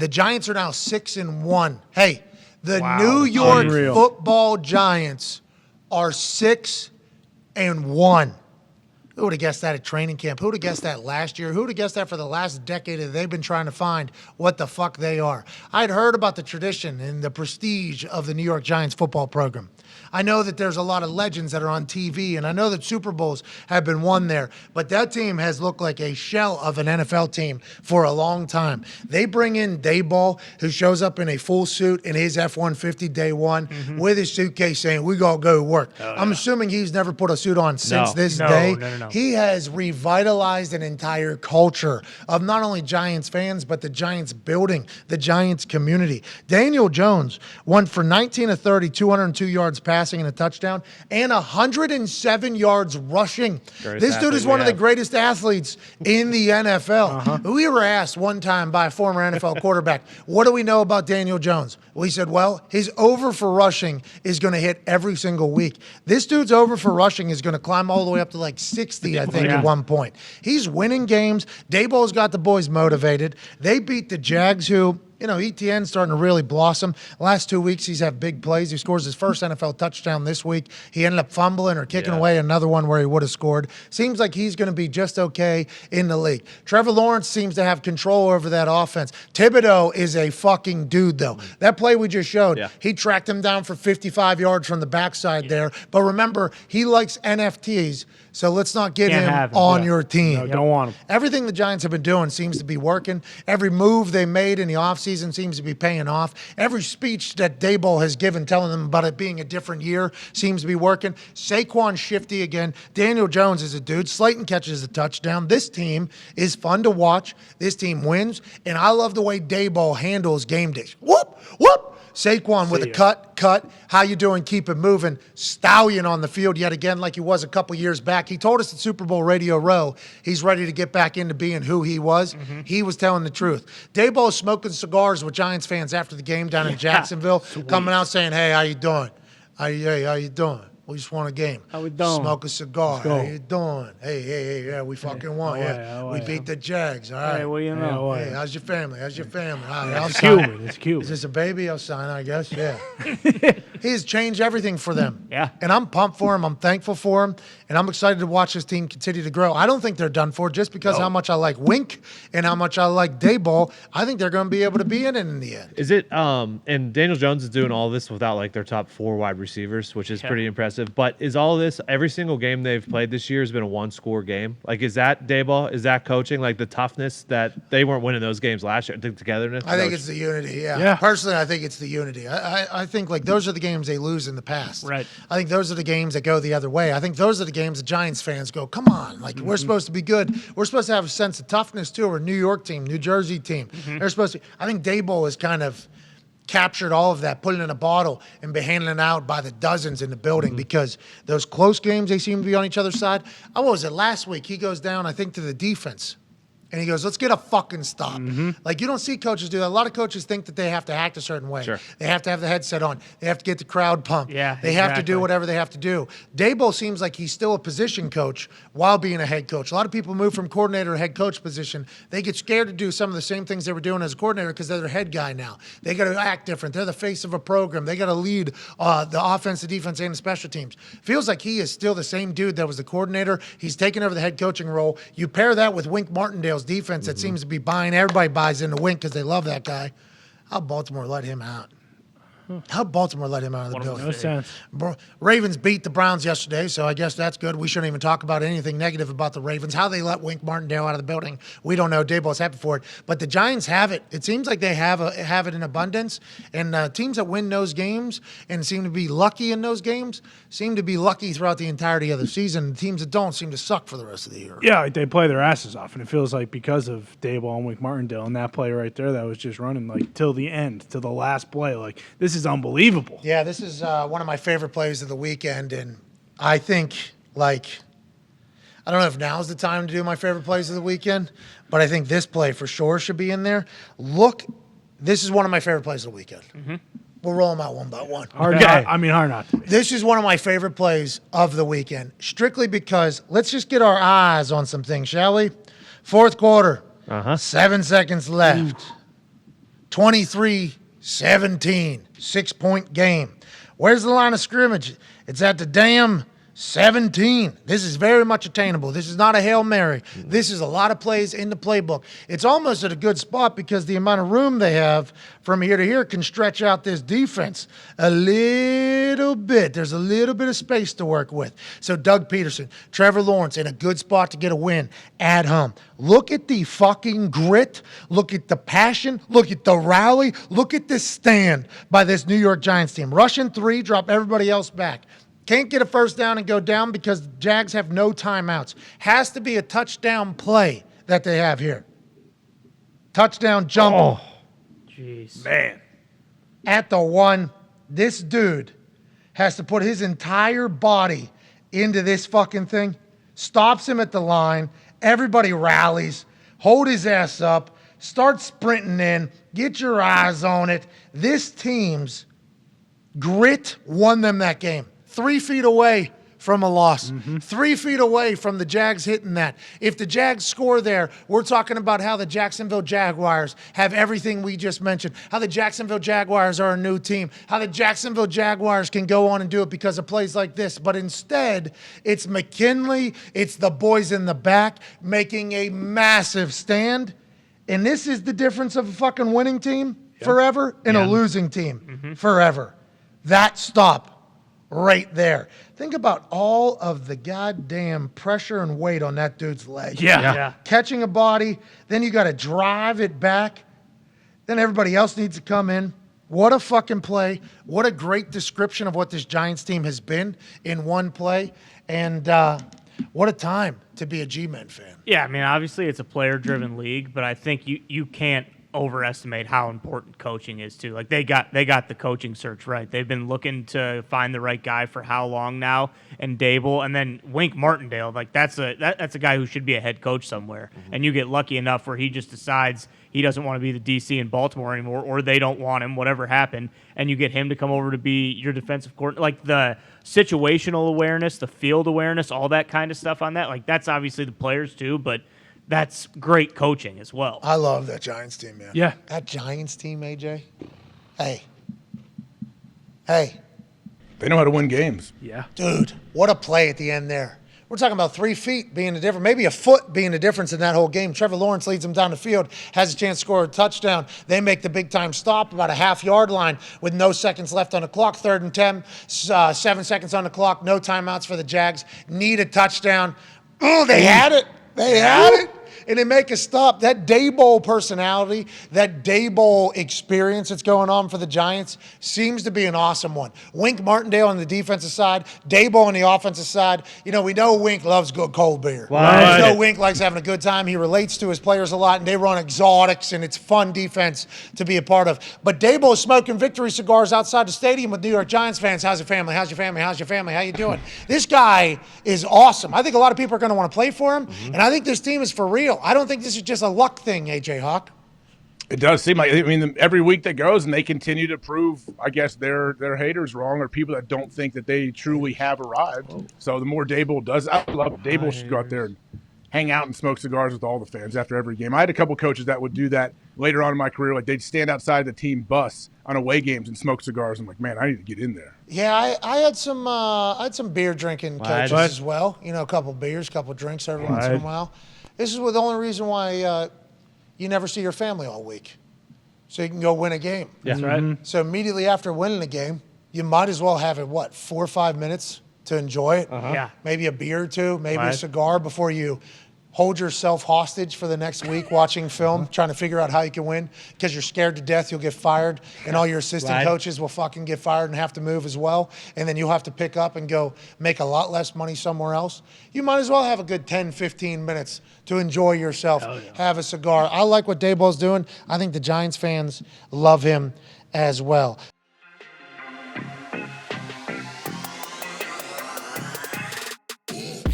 The Giants are now 6-1. Hey, the New York Football Giants are 6-1. Who would have guessed that at training camp? Who would have guessed that last year? Who would have guessed that for the last decade that they've been trying to find what the fuck they are? I'd heard about the tradition and the prestige of the New York Giants football program. I know that there's a lot of legends that are on TV, and I know that Super Bowls have been won there, but that team has looked like a shell of an NFL team for a long time. They bring in Daboll, who shows up in a full suit in his F-150 day one with his suitcase saying, we got to go to work. I'm assuming he's never put a suit on since this day. No. He has revitalized an entire culture of not only Giants fans, but the Giants building, the Giants community. Daniel Jones went for 19 of 30, 202 yards passing and a touchdown, and 107 yards rushing. This dude is one of the greatest athletes in the NFL. We were asked one time by a former NFL quarterback, what do we know about Daniel Jones? We said, well, his over for rushing is going to hit every single week. This dude's over for rushing is going to climb all the way up to like 60, I think, at one point. He's winning games. Daboll's got the boys motivated. They beat the Jags, who, you know, ETN's starting to really blossom. Last 2 weeks, he's had big plays. He scores his first NFL touchdown this week. He ended up fumbling or kicking away another one where he would have scored. Seems like he's going to be just okay in the league. Trevor Lawrence seems to have control over that offense. Thibodeau is a fucking dude, though. That play we just showed, he tracked him down for 55 yards from the backside there. But remember, he likes NFTs, so let's not get him on your team. No, don't want him. Everything the Giants have been doing seems to be working. Every move they made in the offseason seems to be paying off. Every speech that Daboll has given telling them about it being a different year seems to be working. Saquon shifty again. Daniel Jones is a dude. Slayton catches a touchdown. This team is fun to watch. This team wins. And I love the way Daboll handles game days. Whoop, whoop. Saquon with a cut. How you doing? Keep it moving. Stallion on the field yet again like he was a couple years back. He told us at Super Bowl Radio Row he's ready to get back into being who he was. He was telling the truth. Daboll smoking cigars with Giants fans after the game down in Jacksonville, coming out saying, hey, how you doing? Hey, how you doing? We just won a game. How we doing? Smoke a cigar. How you doing? Hey, yeah, we fucking won. We beat the Jags. All right. Hey, what do you know? Hey, how's your family? All right, It's Cuban. It's Cuban. Is this a baby? I'll sign, I guess. Yeah. He has changed everything for them. Yeah. And I'm pumped for him. I'm thankful for him. And I'm excited to watch this team continue to grow. I don't think they're done for just because how much I like Wink and how much I like Daboll. I think they're going to be able to be in it in the end. Is it, and Daniel Jones is doing all this without like their top 4 wide receivers, which is pretty impressive. But is all this, every single game they've played this year has been a 1-score game? Like, is that Daboll? Is that coaching? Like the toughness that they weren't winning those games last year, the togetherness? I think it's the unity, yeah. Personally, I think it's the unity. I think like those are the games they lose in the past. Right. I think those are the games that go the other way. I think those are the games the Giants fans go, come on, like we're supposed to be good. We're supposed to have a sense of toughness too. We're a New York team, New Jersey team. They're supposed to. I think Daboll has kind of captured all of that, put it in a bottle, and been handing it out by the dozens in the building because those close games, they seem to be on each other's side. What was it, last week? He goes down, I think, to the defense. And he goes, let's get a fucking stop. Like, you don't see coaches do that. A lot of coaches think that they have to act a certain way. Sure. They have to have the headset on. They have to get the crowd pumped. Yeah, they have to do whatever they have to do. Daboll seems like he's still a position coach while being a head coach. A lot of people move from coordinator to head coach position. They get scared to do some of the same things they were doing as a coordinator because they're their head guy now. They got to act different. They're the face of a program. They got to lead the offense, the defense, and the special teams. Feels like he is still the same dude that was the coordinator. He's taken over the head coaching role. You pair that with Wink Martindale's defense that seems to be buying. Everybody buys into Wink because they love that guy. How'd Baltimore let him out? How'd Baltimore let him out of the building? No sense. Ravens beat the Browns yesterday, so I guess that's good. We shouldn't even talk about anything negative about the Ravens. How they let Wink Martindale out of the building, we don't know. Daboll's happy for it. But the Giants have it. It seems like they have it in abundance. And teams that win those games and seem to be lucky in those games seem to be lucky throughout the entirety of the season. The teams that don't seem to suck for the rest of the year. Yeah, like they play their asses off, and it feels like because of Daboll and Wink Martindale and that play right there that was just running like till the end, to the last play. Like, this is unbelievable. Yeah, this is one of my favorite plays of the weekend, and I think, like, I don't know if now's the time to do my favorite plays of the weekend, but I think this play for sure should be in there. Look, this is one of my favorite plays of the weekend. We'll roll them out one by one. Hard not to be. This is one of my favorite plays of the weekend, strictly because let's just get our eyes on some things, shall we? Fourth quarter, 7 seconds left. 23-17, 6-point game. Where's the line of scrimmage? It's at the damn 17. This is very much attainable. This is not a Hail Mary. This is a lot of plays in the playbook. It's almost at a good spot because the amount of room they have from here to here can stretch out this defense a little bit. There's a little bit of space to work with. So Doug Peterson, Trevor Lawrence in a good spot to get a win at home. Look at the fucking grit. Look at the passion. Look at the rally. Look at this stand by this New York Giants team. Rushing 3, drop everybody else back. Can't get a first down and go down because the Jags have no timeouts. Has to be a touchdown play that they have here. Touchdown jump. Oh, jeez. Man. At the 1, this dude has to put his entire body into this fucking thing. Stops him at the line. Everybody rallies. Hold his ass up. Start sprinting in. Get your eyes on it. This team's grit won them that game. 3 feet away from a loss. 3 feet away from the Jags hitting that. If the Jags score there, we're talking about how the Jacksonville Jaguars have everything we just mentioned, how the Jacksonville Jaguars are a new team, how the Jacksonville Jaguars can go on and do it because of plays like this. But instead, it's McKinley, it's the boys in the back making a massive stand. And this is the difference of a fucking winning team forever and a losing team forever. That stop. Right there. Think about all of the goddamn pressure and weight on that dude's leg. Yeah. Catching a body, then you got to drive it back. Then everybody else needs to come in. What a fucking play. What a great description of what this Giants team has been in one play. And what a time to be a G-Men fan. Yeah, I mean, obviously it's a player-driven league, but I think you can't overestimate how important coaching is too. Like they got the coaching search right. They've been looking to find the right guy for how long now, and Daboll, and then Wink Martindale. Like that's a guy who should be a head coach somewhere. And you get lucky enough where he just decides he doesn't want to be the DC in Baltimore anymore, or they don't want him, whatever happened, and you get him to come over to be your defensive coordinator. Like the situational awareness, the field awareness, all that kind of stuff on that. Like that's obviously the players too, but that's great coaching as well. I love that Giants team, man. Yeah. That Giants team, AJ. Hey. They know how to win games. Yeah. Dude, what a play at the end there. We're talking about 3 feet being the difference, maybe a foot being the difference in that whole game. Trevor Lawrence leads them down the field, has a chance to score a touchdown. They make the big-time stop about a half-yard line with no seconds left on the clock, 3rd and 10, 7 seconds on the clock, no timeouts for the Jags. Need a touchdown. Oh, they had it. They had it. And they make a stop. That Daboll personality, that Daboll experience that's going on for the Giants seems to be an awesome one. Wink Martindale on the defensive side, Daboll on the offensive side. You know, we know Wink loves good cold beer. Right. We know Wink likes having a good time. He relates to his players a lot, and they run exotics, and it's fun defense to be a part of. But Daboll is smoking victory cigars outside the stadium with New York Giants fans. How's your family? How's your family? How's your family? How you doing? This guy is awesome. I think a lot of people are going to want to play for him, and I think this team is for real. I don't think this is just a luck thing, AJ Hawk. It does seem like, I mean, every week that goes and they continue to prove, I guess, their haters wrong, or people that don't think that they truly have arrived. So the more Daboll does, I love it. Daboll should go out there and hang out and smoke cigars with all the fans after every game. I had a couple coaches that would do that later on in my career. Like they'd stand outside the team bus on away games and smoke cigars. I'm like, man, I need to get in there. Yeah, I had some beer drinking coaches as well. You know, a couple beers, a couple drinks every once in a while. This is the only reason why you never see your family all week, so you can go win a game. That's right. So immediately after winning the game, you might as well have it, 4 or 5 minutes to enjoy it. Yeah. Maybe a beer or two, maybe a cigar before you hold yourself hostage for the next week watching film, trying to figure out how you can win because you're scared to death you'll get fired, and all your assistant coaches will fucking get fired and have to move as well, and then you'll have to pick up and go make a lot less money somewhere else. You might as well have a good 10, 15 minutes to enjoy yourself, have a cigar. I like what Daboll's doing. I think the Giants fans love him as well.